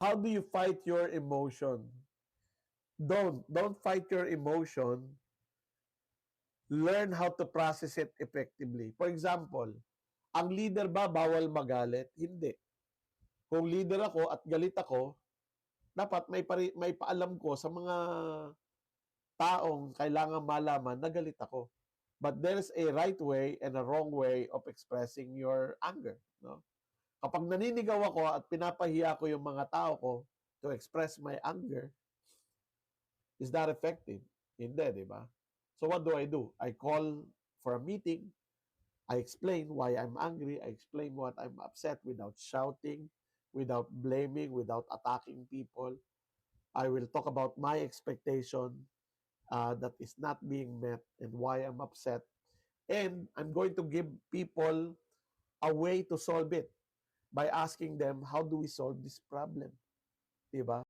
How do you fight your emotion? Don't fight your emotion. Learn how to process it effectively. For example, ang leader ba bawal magalit? Hindi. Kung leader ako at galit ako, dapat may paalam ko sa mga taong kailangan malaman na galit ako. But there's a right way and a wrong way of expressing your anger. No? Kapag naninigaw ako at pinapahiya ko yung mga tao ko to express my anger, is that effective? Hindi, di ba? So what do? I call for a meeting. I explain why I'm angry. I explain what I'm upset without shouting, without blaming, without attacking people. I will talk about my expectation that is not being met and why I'm upset. And I'm going to give people a way to solve it by asking them, how do we solve this problem? Diba?